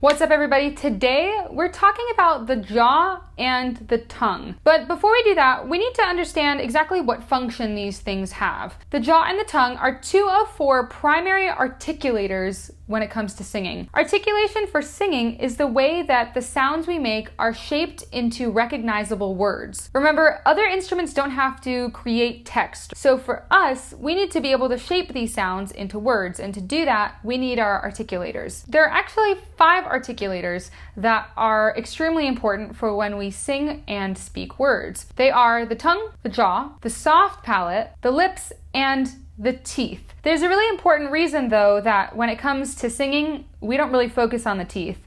What's up, everybody? Today we're talking about the jaw and the tongue. But before we do that, we need to understand exactly what function these things have. The jaw and the tongue are two of four primary articulators when it comes to singing. Articulation for singing is the way that the sounds we make are shaped into recognizable words. Remember, other instruments don't have to create text. So for us, we need to be able to shape these sounds into words, and to do that, we need our articulators. There are actually 5 articulators that are extremely important for when we sing and speak words. They are the tongue, the jaw, the soft palate, the lips, and the teeth. There's a really important reason, though, that when it comes to singing, we don't really focus on the teeth.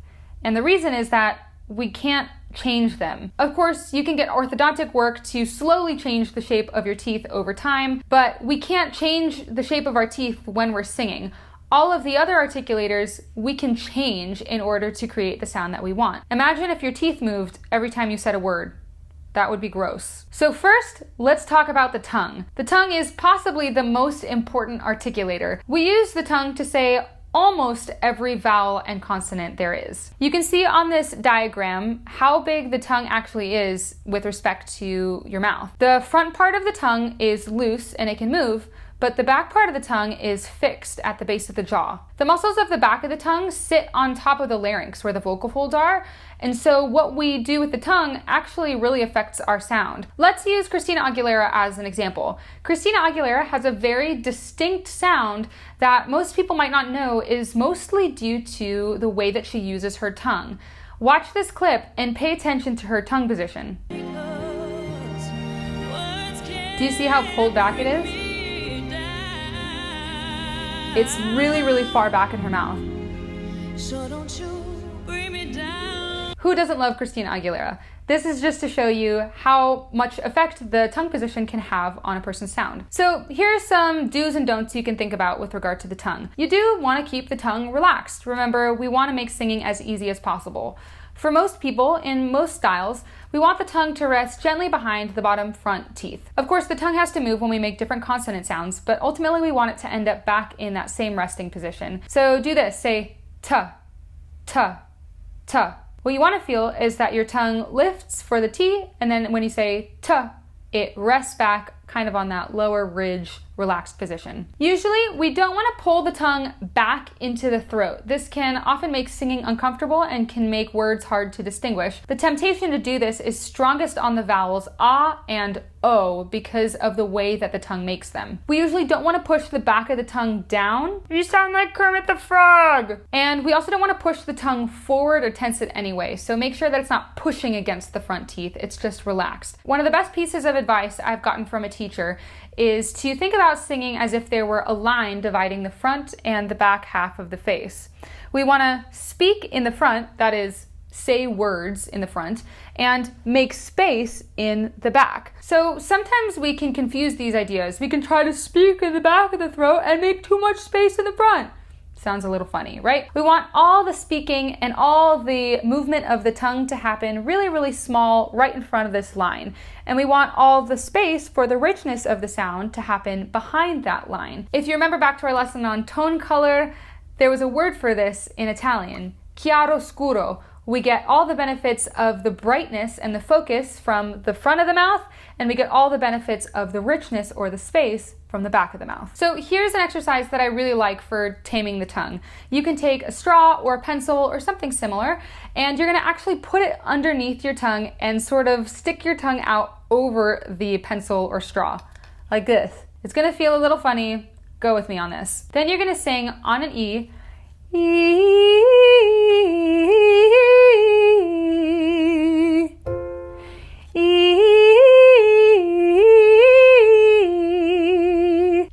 And the reason is that we can't change them. Of course, you can get orthodontic work to slowly change the shape of your teeth over time, but we can't change the shape of our teeth when we're singing. All of the other articulators we can change in order to create the sound that we want. Imagine if your teeth moved every time you said a word. That would be gross. So first, let's talk about the tongue. The tongue is possibly the most important articulator. We use the tongue to say almost every vowel and consonant there is. You can see on this diagram how big the tongue actually is with respect to your mouth. The front part of the tongue is loose and it can move, but the back part of the tongue is fixed at the base of the jaw. The muscles of the back of the tongue sit on top of the larynx where the vocal folds are, and so what we do with the tongue actually really affects our sound. Let's use Christina Aguilera as an example. Christina Aguilera has a very distinct sound that most people might not know is mostly due to the way that she uses her tongue. Watch this clip and pay attention to her tongue position. Do you see how pulled back it is? It's really, really far back in her mouth. So don't you bring me down. Who doesn't love Christina Aguilera? This is just to show you how much effect the tongue position can have on a person's sound. So here are some do's and don'ts you can think about with regard to the tongue. You do want to keep the tongue relaxed. Remember, we want to make singing as easy as possible. For most people, in most styles, we want the tongue to rest gently behind the bottom front teeth. Of course, the tongue has to move when we make different consonant sounds, but ultimately we want it to end up back in that same resting position. So do this, say ta, ta, ta. What you want to feel is that your tongue lifts for the T, and then when you say ta, it rests back kind of on that lower ridge, relaxed position. Usually, we don't want to pull the tongue back into the throat. This can often make singing uncomfortable and can make words hard to distinguish. The temptation to do this is strongest on the vowels ah and o because of the way that the tongue makes them. We usually don't want to push the back of the tongue down. You sound like Kermit the Frog! And we also don't want to push the tongue forward or tense it anyway, so make sure that it's not pushing against the front teeth, it's just relaxed. One of the best pieces of advice I've gotten from a teacher is to think about singing as if there were a line dividing the front and the back half of the face. We want to speak in the front, that is, say words in the front, and make space in the back. So sometimes we can confuse these ideas. We can try to speak in the back of the throat and make too much space in the front. Sounds a little funny, right? We want all the speaking and all the movement of the tongue to happen really, really small right in front of this line. And we want all the space for the richness of the sound to happen behind that line. If you remember back to our lesson on tone color, there was a word for this in Italian, chiaroscuro. We get all the benefits of the brightness and the focus from the front of the mouth, and we get all the benefits of the richness or the space from the back of the mouth. So here's an exercise that I really like for taming the tongue. You can take a straw or a pencil or something similar, and you're gonna actually put it underneath your tongue and sort of stick your tongue out over the pencil or straw, like this. It's gonna feel a little funny. Go with me on this. Then you're gonna sing on an E,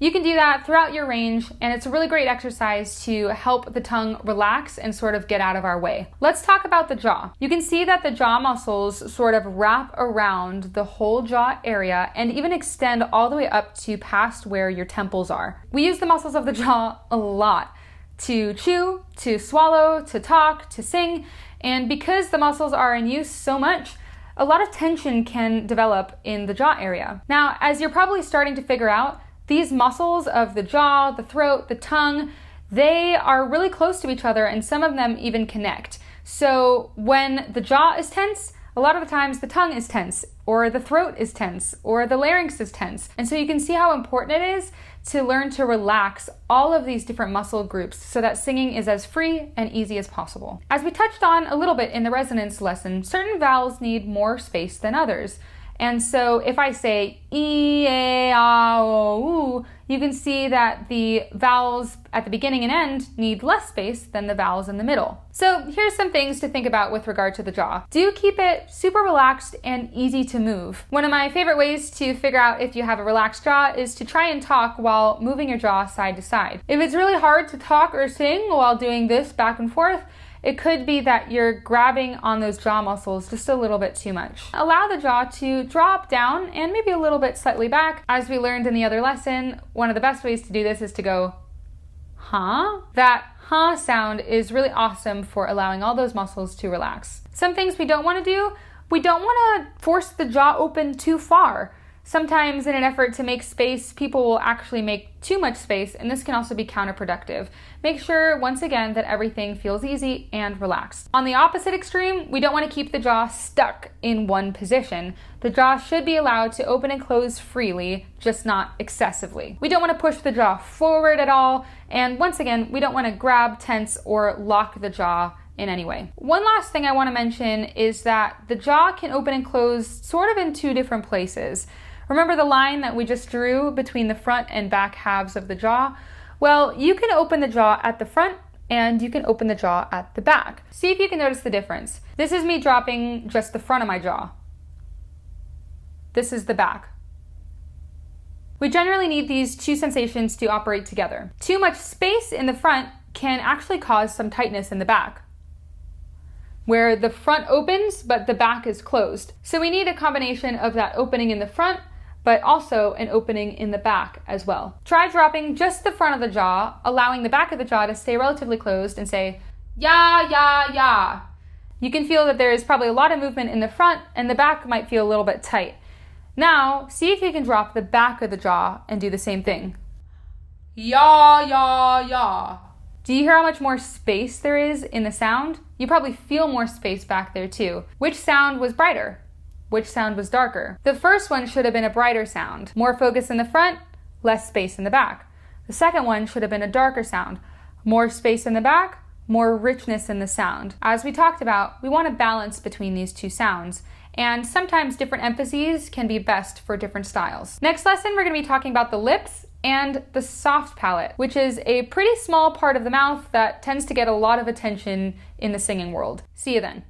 You can do that throughout your range, and it's a really great exercise to help the tongue relax and sort of get out of our way. Let's talk about the jaw. You can see that the jaw muscles sort of wrap around the whole jaw area and even extend all the way up to past where your temples are. We use the muscles of the jaw a lot to chew, to swallow, to talk, to sing, and because the muscles are in use so much, a lot of tension can develop in the jaw area. Now, as you're probably starting to figure out, these muscles of the jaw, the throat, the tongue, they are really close to each other, and some of them even connect. So when the jaw is tense, a lot of the times the tongue is tense, or the throat is tense, or the larynx is tense. And so you can see how important it is to learn to relax all of these different muscle groups so that singing is as free and easy as possible. As we touched on a little bit in the resonance lesson, certain vowels need more space than others. And so if I say E, A, O, U, you can see that the vowels at the beginning and end need less space than the vowels in the middle. So here's some things to think about with regard to the jaw. Do keep it super relaxed and easy to move. One of my favorite ways to figure out if you have a relaxed jaw is to try and talk while moving your jaw side to side. If it's really hard to talk or sing while doing this back and forth, it could be that you're grabbing on those jaw muscles just a little bit too much. Allow the jaw to drop down and maybe a little bit slightly back. As we learned in the other lesson, one of the best ways to do this is to go, huh? That huh sound is really awesome for allowing all those muscles to relax. Some things we don't want to do, we don't want to force the jaw open too far. Sometimes in an effort to make space, people will actually make too much space, and this can also be counterproductive. Make sure, once again, that everything feels easy and relaxed. On the opposite extreme, we don't want to keep the jaw stuck in one position. The jaw should be allowed to open and close freely, just not excessively. We don't want to push the jaw forward at all, and once again, we don't want to grab, tense, or lock the jaw in any way. One last thing I want to mention is that the jaw can open and close sort of in two different places. Remember the line that we just drew between the front and back halves of the jaw? Well, you can open the jaw at the front and you can open the jaw at the back. See if you can notice the difference. This is me dropping just the front of my jaw. This is the back. We generally need these two sensations to operate together. Too much space in the front can actually cause some tightness in the back, where the front opens but the back is closed. So we need a combination of that opening in the front but also an opening in the back as well. Try dropping just the front of the jaw, allowing the back of the jaw to stay relatively closed, and say, ya, ya, ya. You can feel that there is probably a lot of movement in the front, and the back might feel a little bit tight. Now, see if you can drop the back of the jaw and do the same thing. Ya, ya, ya. Do you hear how much more space there is in the sound? You probably feel more space back there too. Which sound was brighter? Which sound was darker? The first one should have been a brighter sound. More focus in the front, less space in the back. The second one should have been a darker sound. More space in the back, more richness in the sound. As we talked about, we want a balance between these two sounds, and sometimes different emphases can be best for different styles. Next lesson, we're going to be talking about the lips and the soft palate, which is a pretty small part of the mouth that tends to get a lot of attention in the singing world. See you then.